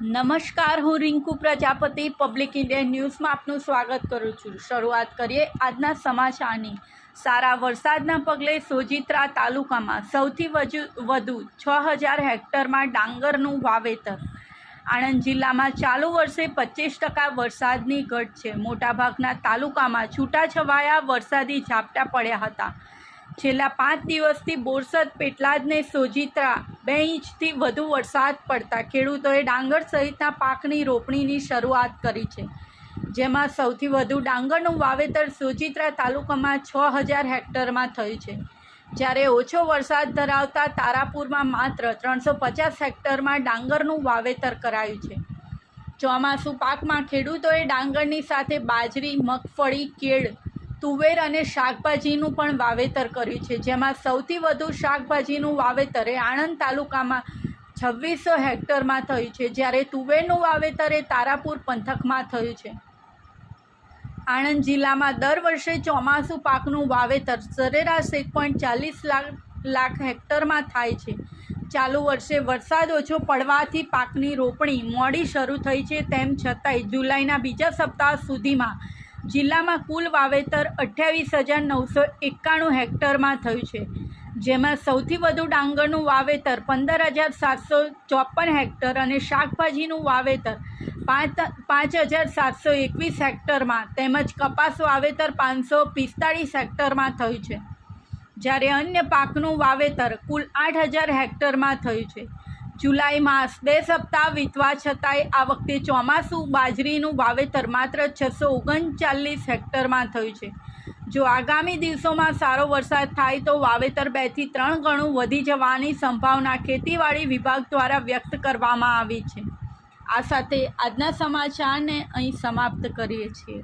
નમસ્કાર, હું Rinku Prajapati public Indian ન્યૂઝમાં આપનું સ્વાગત કરું છું। શરૂઆત કરીએ આજના સમાચારની। સારા વરસાદના પગલે સોજિત્રા તાલુકામાં સૌથી વધુ 6000 હેક્ટરમાં ડાંગરનું વાવેતર। આણંદ જિલ્લામાં ચાલુ વર્ષે 25% વરસાદની ઘટ છે। મોટાભાગના તાલુકામાં છૂટાછવાયા વરસાદી ઝાપટા પડ્યા હતા। છેલ્લા 5 દિવસથી બોરસદ, પેટલાદ ને સોજિત્રા 2 ઇંચથી વધુ વરસાદ પડતા ખેડૂતોએ ડાંગર સહિતના પાકની રોપણીની શરૂઆત કરી છે, જેમાં સૌથી વધુ ડાંગરનું વાવેતર સોજિત્રા તાલુકામાં 6000 હેક્ટરમાં થયું છે, જ્યારે ઓછો વરસાદ ધરાવતા તારાપુરમાં માત્ર 350 હેક્ટરમાં ડાંગરનું વાવેતર કરાયું છે। ચોમાસુ પાકમાં ખેડૂતોએ ડાંગરની સાથે બાજરી, મગફળી, કેળ, તુવેર અને શાકભાજીનું પણ વાવેતર કર્યું છે, જેમાં સૌથી વધુ શાકભાજીનું વાવેતર આણંદ તાલુકામાં 2600 હેક્ટરમાં થયું છે, જ્યારે તુવેરનું વાવેતર તારાપુર પંથકમાં થયું છે। આણંદ જિલ્લામાં દર વર્ષે ચોમાસુ પાકનું વાવેતર સરેરાશ 1.40 લાખ હેક્ટરમાં થાય છે। ચાલુ વર્ષે વરસાદ ઓછો પડવાથી પાકની રોપણી મોડી શરૂ થઈ છે, તેમ છતાંય જુલાઈના બીજા સપ્તાહ સુધીમાં જિલ્લામાં કુલ વાવેતર 28,991 હેક્ટરમાં થયું છે, જેમાં સૌથી વધુ ડાંગરનું વાવેતર 15,754 હેક્ટર અને શાકભાજીનું વાવેતર 5,721 હેક્ટરમાં તેમજ કપાસ વાવેતર 545 હેક્ટરમાં થયું છે, જ્યારે અન્ય પાકનું વાવેતર કુલ 8,000 હેક્ટરમાં થયું છે। જુલાઈ માસ 2 સપ્તાહ વીતવા છતાંય આ વખતે ચોમાસુ બાજરીનું વાવેતર માત્ર 639 હેક્ટરમાં થયું છે। જો આગામી દિવસોમાં સારો વરસાદ થાય તો વાવેતર 2 થી 3 ગણું વધી જવાની સંભાવના ખેતીવાડી વિભાગ દ્વારા વ્યક્ત કરવામાં આવી છે। આ સાથે આજના સમાચારને અહીં સમાપ્ત કરીએ છીએ।